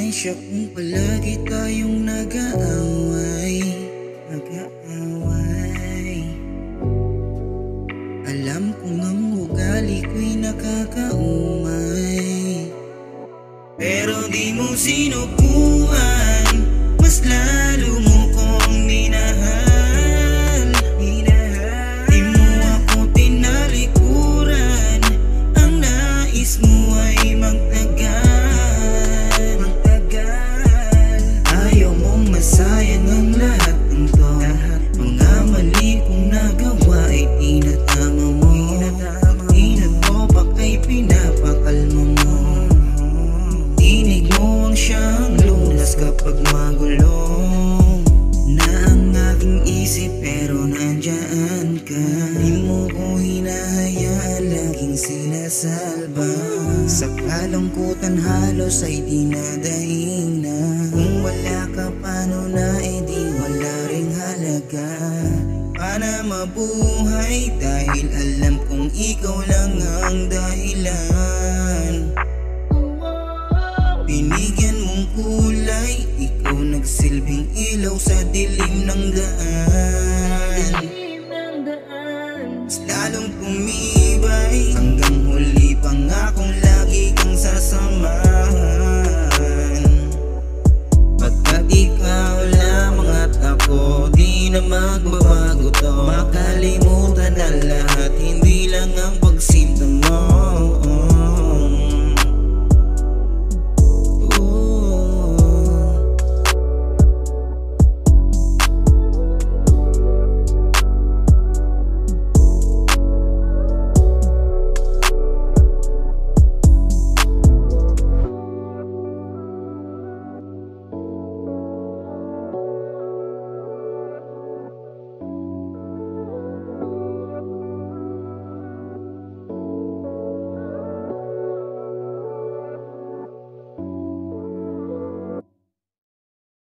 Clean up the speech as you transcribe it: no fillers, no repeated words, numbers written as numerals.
Pasensya kung palagi tayong nag-aaway. Alam kong ang ugali ko'y nakakaumay, pero di mo sinukuhan, mas lalo mo kong minahal. Di mo ako tinalikuran, ang nais mo ay magtagal. Ayaw mong masayang ang lahat ng to. Mga mali kong nagawa ay tinatama mo. Tinatopak ay pinapakalma mo. Tinig mo ang siyang lunas kapag magulong na ang aking isip, pero nandyan ka. Di mo ko hinahayaan, laging sinasalba. Sa kalungkutan halos ay dinadaing na. Kung wala ka paano na, edi wala ring halaga. Para mabuhay dahil alam kong ikaw lang ang dahilan.